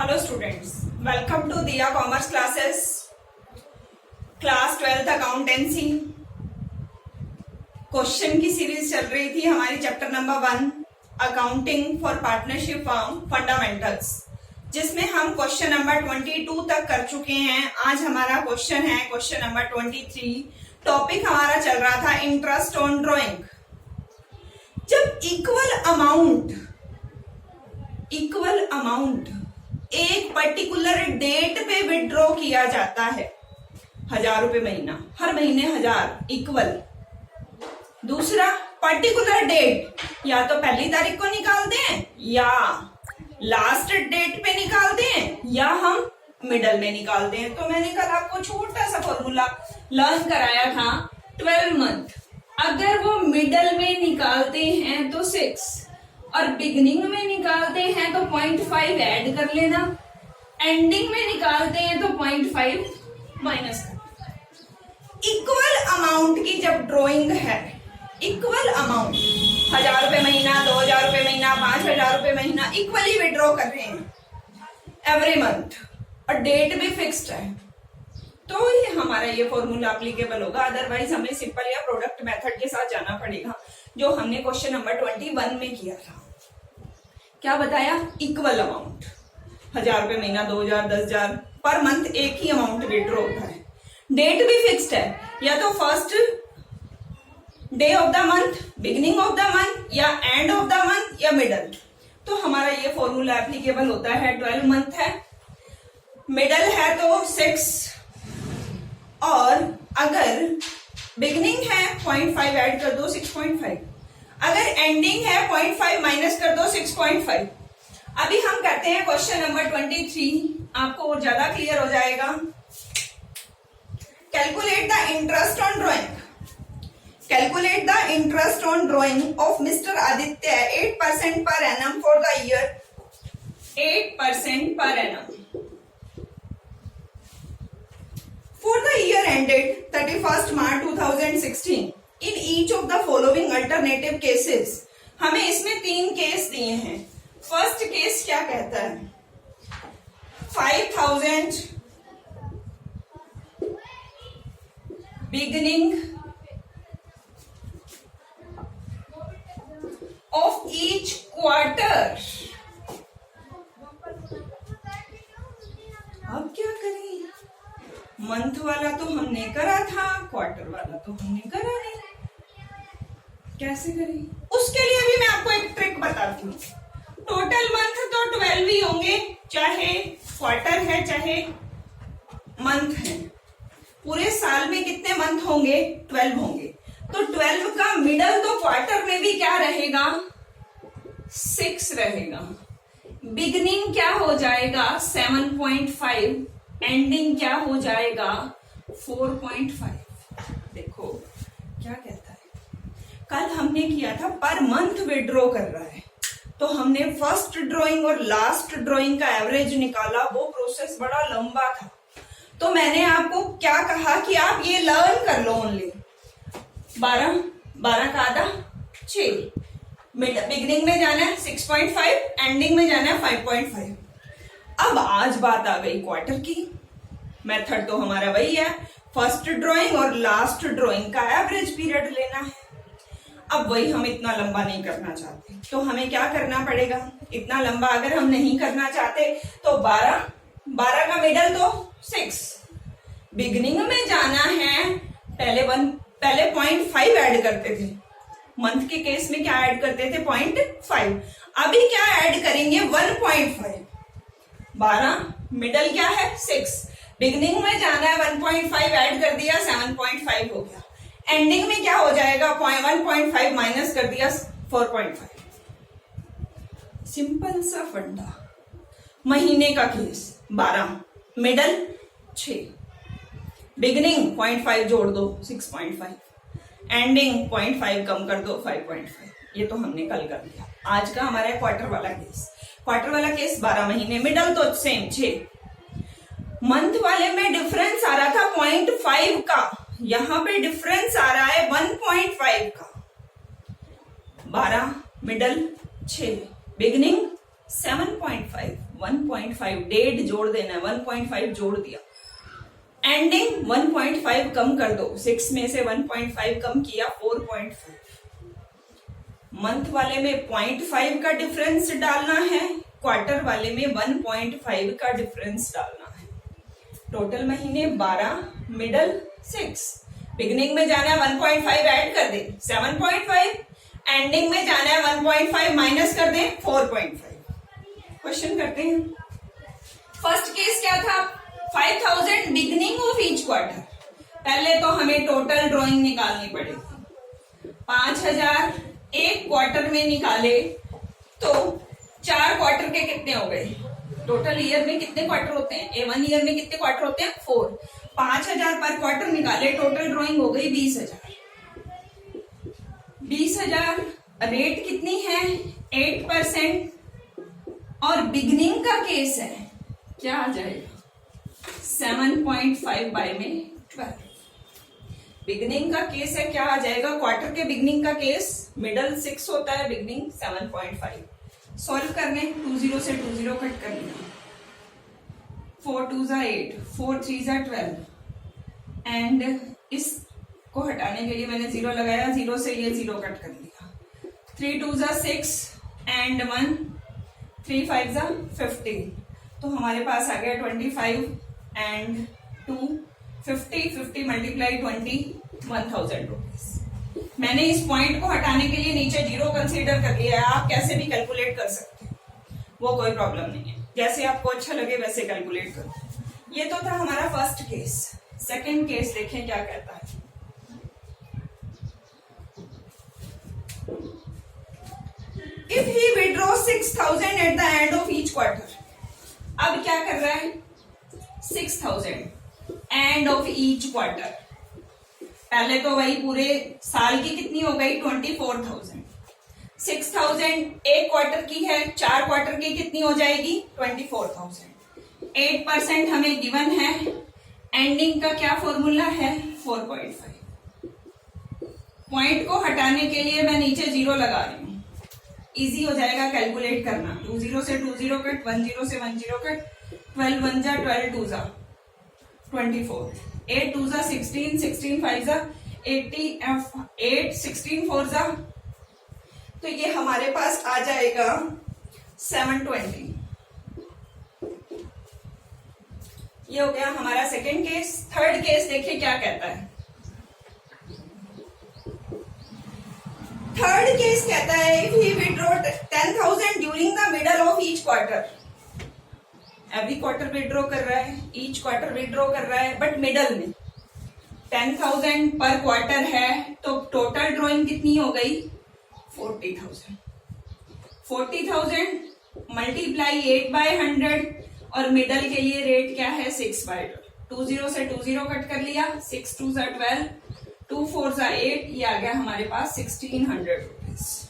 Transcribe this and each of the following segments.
Hello students, welcome to दिया commerce classes, class 12th accountancy. Question की series चल रही थी हमारी, chapter number 1 accounting for partnership firm fundamentals, जिसमें हम क्वेश्चन नंबर 22 तक कर चुके हैं। आज हमारा क्वेश्चन है क्वेश्चन नंबर 23। टॉपिक हमारा चल रहा था इंटरेस्ट ऑन ड्रॉइंग। जब इक्वल अमाउंट एक पर्टिकुलर डेट पे विड्रॉ किया जाता है, 1000 रुपए महीना, हर महीने 1000 इक्वल। दूसरा पर्टिकुलर डेट, या तो पहली तारीख को निकालते हैं या लास्ट डेट पे निकालते हैं या हम मिडल में निकालते हैं। तो मैंने कल आपको छोटा सा फॉर्मूला लर्न कराया था 12 मंथ। अगर वो मिडल में निकालते हैं तो 6 और बिगनिंग में निकालते हैं तो 0.5 ऐड कर लेना, एंडिंग में निकालते हैं तो 0.5 माइनस कर। इक्वल अमाउंट की जब ड्रॉइंग है, इक्वल अमाउंट 1000 रुपए महीना, 2000 रुपए महीना, 5000 रुपए महीना, इक्वली विड्रॉ कर रहे हैं एवरी मंथ और डेट भी फिक्स्ड है, तो ये हमारा ये फॉर्मूला एप्लीकेबल होगा। अदरवाइज हमें सिंपल या प्रोडक्ट मेथड के साथ जाना पड़ेगा, जो हमने क्वेश्चन नंबर 21 में किया था। क्या बताया? इक्वल अमाउंट 1000 रुपए महीना, 2000, 10,000 पर मंथ एक ही अमाउंट विड्रॉ होता है। डेट भी फिक्स्ड है, या तो first day of the month, beginning of the month, या एंड ऑफ द मंथ, या मिडल। तो हमारा ये फॉर्मूला एप्लीकेबल होता है। 12 मंथ है, मिडल है तो 6, और अगर बिगिनिंग है 0.5 ऐड कर दो 6.5, अगर एंडिंग है 0.5 माइनस कर दो 6.5। अभी हम करते हैं क्वेश्चन नंबर 23, आपको और ज्यादा क्लियर हो जाएगा। Calculate the interest on drawing. Calculate the interest on drawing of mister Aditya 8% per annum for the year 8% per annum for the year ended 31st March 2016 in each of the following alternative cases। हमें इसमें 3 case दिए हैं। First case क्या कहता है? 5000 beginning of each quarter। अब क्या करें? मंथ वाला तो हमने करा था, क्वार्टर वाला तो हमने करा नहीं, कैसे करें? उसके लिए भी मैं आपको एक ट्रिक बताती हूँ। टोटल मंथ तो 12 ही होंगे, चाहे क्वार्टर है चाहे मंथ है। पूरे साल में कितने मंथ होंगे? 12 होंगे। तो 12 का मिडल तो क्वार्टर में भी क्या रहेगा? 6 रहेगा। बिगनिंग क्या हो जाएगा? 7.5। एंडिंग क्या हो जाएगा? 4.5। देखो क्या कहता है। कल हमने किया था पर मंथ विड्रॉ कर रहा है, तो हमने फर्स्ट ड्राइंग और लास्ट ड्राइंग का एवरेज निकाला। वो प्रोसेस बड़ा लंबा था, तो मैंने आपको क्या कहा कि आप ये लर्न कर लो ओनली। 12 का आधा 6, बिगिनिंग में जाना है 6.5, एंडिंग में जाना है 5.5। अब आज बात आ गई क्वार्टर की। मेथड तो हमारा वही है, फर्स्ट ड्राइंग और लास्ट ड्राइंग का एवरेज पीरियड लेना है। अब वही हम इतना लंबा नहीं करना चाहते, तो हमें क्या करना पड़ेगा? इतना लंबा अगर हम नहीं करना चाहते तो 12 का मिडल तो 6, बिगिनिंग में जाना है। पहले 0.5 ऐड करते थे, मंथ के केस में क्या ऐड करते थे? 0.5। अभी क्या ऐड करेंगे? 1.5। 12 मिडल क्या है? 6, बिगिनिंग में जाना है 1.5 ऐड कर दिया 7.5 हो गया। एंडिंग में क्या हो जाएगा? 1.5 माइनस कर दिया 4.5। सिंपल सा फंडा। महीने का केस 12, मिडल 6, बिगिनिंग 0.5 जोड़ दो 6.5, एंडिंग 0.5 कम कर दो 5.5। ये तो हमने कल कर दिया। आज का हमारा क्वार्टर वाला केस। क्वार्टर वाला केस 12 महीने, मिडल तो सेम 6। मंथ वाले में डिफरेंस आ रहा था 0.5 का, यहां पे डिफरेंस आ रहा है 1.5 का। 12 मिडल 6, बिगिनिंग 7.5, 1.5 1.5 डेट जोड़ देना है, 1.5 जोड़ दिया, एंडिंग 1.5 कम कर दो, 6 में से 1.5 कम किया 4.5, मंथ वाले में 0.5 का डिफरेंस डालना है, क्वार्टर वाले में 1.5 का डिफरेंस डालना है। टोटल महीने 12, मिडल 6, बिगिनिंग में जाना है 1.5 ऐड कर दे 7.5, एंडिंग में जाना है 1.5 माइनस कर दे 4.5। क्वेश्चन करते हैं। फर्स्ट केस क्या था, 5000 बिगिनिंग ऑफ ईच क्वार्टर। पहले तो हमें टोटल ड्राइंग निकालनी पड़ेगी। 5000 एक क्वार्टर में निकाले तो 4 क्वार्टर के कितने हो गए, टोटल ईयर में कितने क्वार्टर होते हैं, A1 ईयर में कितने क्वार्टर होते हैं 4, 5000 पर क्वार्टर निकाले, टोटल ड्राइंग हो गई 20,000। 20,000 रेट कितनी है 8%, और बिगनिंग का केस है क्या आ जाएगा 7.5 बाय में 12। बिगनिंग का केस है क्या आ जाएगा, क्वार्टर के बिगनिंग का केस मिडल 6 होता है, बिगनिंग 7.5। सॉल्व करने 20 से 20 कट कर लिया, 4 2 8, 4 3 12, एंड इसको हटाने के लिए मैंने 0 लगाया, 0 से ये 0 कट कर लिया, 3 2 6 एंड 1, 3 5 15, तो हमारे पास आ गया 25 एंड 2 50 मल्टीप्लाई 20, 1000 रुपीज। मैंने इस पॉइंट को हटाने के लिए नीचे 0 कंसीडर कर लिया है, आप कैसे भी कैलकुलेट कर सकते हैं, वो कोई प्रॉब्लम नहीं है, जैसे आपको अच्छा लगे वैसे कैलकुलेट करो। ये तो था हमारा फर्स्ट केस। सेकंड केस देखें क्या कहता है। If he withdraws 6,000 at the end of each quarter, अब क्या कर रहा है 6,000 एंड ऑफ ईच क्वार्टर, पहले तो वही पूरे साल की कितनी हो गई 24,000, 6,000 एक क्वार्टर की है, 4 क्वार्टर की कितनी हो जाएगी 24,000, 8% हमें गिवन है, एंडिंग का क्या फॉर्मूला है 4.5। पॉइंट को हटाने के लिए मैं नीचे 0 लगा रही हूं, इजी हो जाएगा कैलकुलेट करना, 20 से 20 कट, 10 से 10 कट, 12 1 जा 12 2 जा 24, 8 2 जा 16, 16 5 जा 80, 8 16 4 जा, तो ये हमारे पास आ जाएगा 720। ये हो गया हमारा सेकंड केस। थर्ड केस देखिए क्या कहता है। थर्ड केस कहता है if he withdraw 10,000 during the middle of each quarter, every quarter withdraw कर रहा है, ईच क्वार्टर विड्रॉ कर रहा है, बट मिडल में 10,000 पर क्वार्टर है, तो टोटल ड्रॉइंग कितनी हो गई 40,000। 40,000 मल्टीप्लाई 8/100, और मिडल के लिए रेट क्या है 6/12, 20 से 20 कट कर लिया, 6 2 12, 2 4 8, ये आ गया हमारे पास 1,600 रुपीज।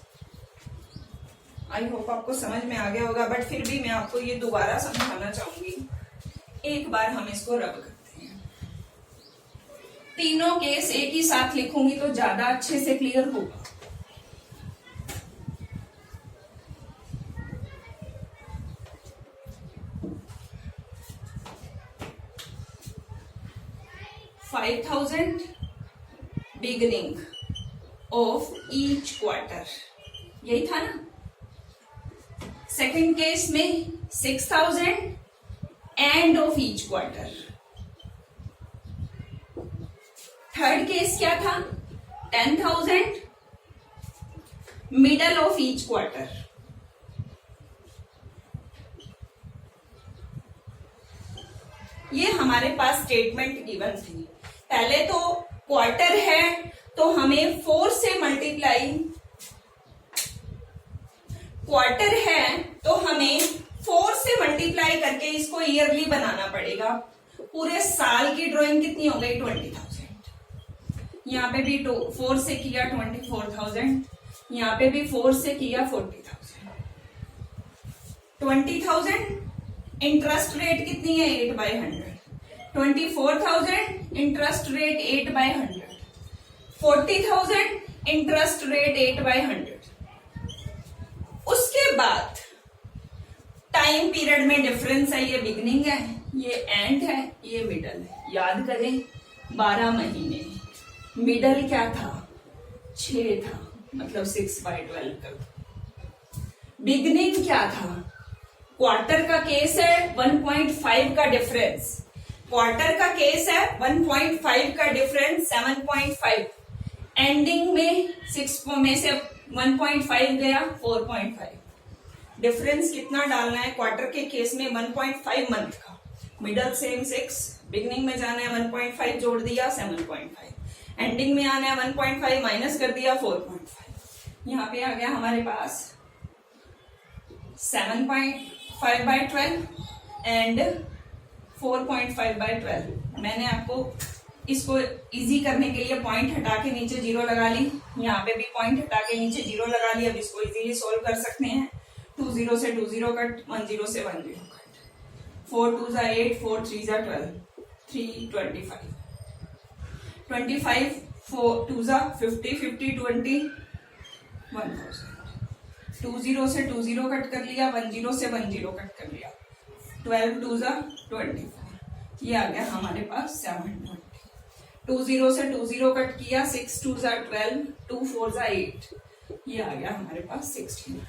आई होप आपको समझ में आ गया होगा, बट फिर भी मैं आपको ये दोबारा समझाना चाहूंगी, एक बार हम इसको रब करते हैं। तीनों केस एक ही साथ लिखूंगी तो ज्यादा अच्छे से क्लियर होगा। $5,000 बिगिनिंग ऑफ ईच क्वार्टर, यही था ना। सेकेंड केस में 6,000 end of each quarter. Third case क्या था 10,000 मिडल ऑफ ईच क्वार्टर। ये हमारे पास स्टेटमेंट गिवन थी। पहले तो क्वार्टर है तो हमें 4 से मल्टीप्लाई, क्वार्टर है तो हमें 4 से मल्टीप्लाई करके इसको ईयरली बनाना पड़ेगा। पूरे साल की ड्राइंग कितनी हो गई 20,000। यहाँ पे भी 4 से किया 24,000, यहाँ पे भी 4 से किया 40,000। 20,000 इंटरेस्ट रेट कितनी है 8/100, 24,000 इंटरेस्ट रेट 8/100, 40,000 इंटरेस्ट रेट 8/100। उसके बाद टाइम पीरियड में डिफरेंस है, ये बिगनिंग है, ये एंड है, ये मिडल है। याद करें 12 महीने, मिडल क्या था 6 था, मतलब 6/12 कर दो। बिगनिंग क्या था, क्वार्टर का केस है 1.5 का डिफरेंस, क्वार्टर का केस है 1.5 का डिफरेंस 7.5, एंडिंग में 6 में से 1.5 गया 4.5। डिफरेंस कितना डालना है, क्वार्टर के केस में 1.5 मंथ का, मिडल सेम 6, बिगनिंग में जाना है 1.5 जोड़ दिया 7.5, एंडिंग में आना है 1.5 माइनस कर दिया 4.5। यहाँ पे आ गया हमारे पास 7.5/12 एंड 4.5/12। मैंने आपको इसको इजी करने के लिए पॉइंट हटा के नीचे 0 लगा ली, यहाँ पे भी पॉइंट हटा के नीचे 0 लगा ली। अब इसको इजीली सोल्व कर सकते हैं। 2 0 से 2 0 कट, 1 0 से 1 0 कट, 4 2 जा 8, 4 3 जा 12, 3 25, 25 4 2 जा 50, 50 20 1000, 2 0 से 2 0 कट कर लिया, 1 0 से 1 0 कट कर लिया, 12 2 जा 24, ये आ गया हमारे पास 720। 2 0 से 2 0 कट किया, 6 2 जा 12, 2 4 जा 8, ये आ गया हमारे पास 1600।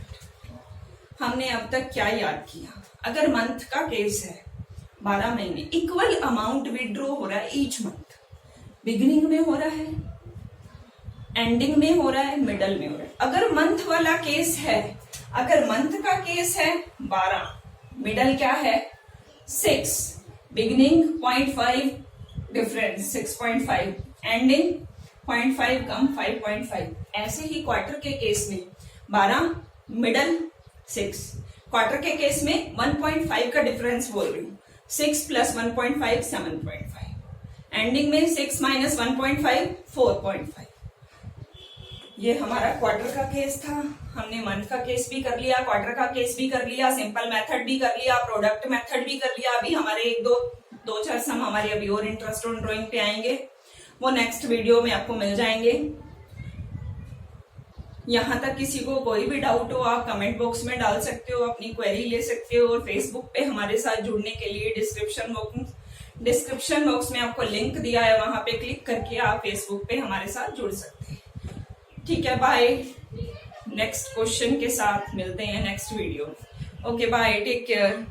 हमने अब तक क्या याद किया, अगर मंथ का केस है 12 महीने, इक्वल अमाउंट विड्रॉ हो रहा है ईच मंथ, बिगिनिंग में हो रहा है, एंडिंग में हो रहा है, मिडल में हो रहा है। अगर मंथ वाला केस है, अगर मंथ का केस है 12, मिडल क्या है 6, बिगिनिंग 0.5 डिफरेंस 6.5, एंडिंग 0.5 कम 5.5। ऐसे ही क्वार्टर के केस में 12, मिडल 6, क्वार्टर के केस में 1.5 का डिफरेंस बोल रही हूँ, 6 + 1.5 7.5, एंडिंग में 6 - 1.5 4.5। ये हमारा क्वार्टर का केस था। हमने मंथ का केस भी कर लिया, क्वार्टर का केस भी कर लिया, सिंपल मेथड भी कर लिया, प्रोडक्ट मेथड भी कर लिया। अभी हमारे 1-2 सम हमारे अभी और इंटरेस्ट ऑन ड्राइंग पे आएंगे, वो नेक्स्ट वीडियो में आपको मिल जाएंगे। यहाँ तक किसी को कोई भी डाउट हो आप कमेंट बॉक्स में डाल सकते हो, अपनी क्वेरी ले सकते हो। और फेसबुक पे हमारे साथ जुड़ने के लिए डिस्क्रिप्शन बॉक्स में आपको लिंक दिया है, वहां पे क्लिक करके आप फेसबुक पे हमारे साथ जुड़ सकते हैं। ठीक है, बाय। नेक्स्ट क्वेश्चन के साथ मिलते हैं next video. Okay bye, take care.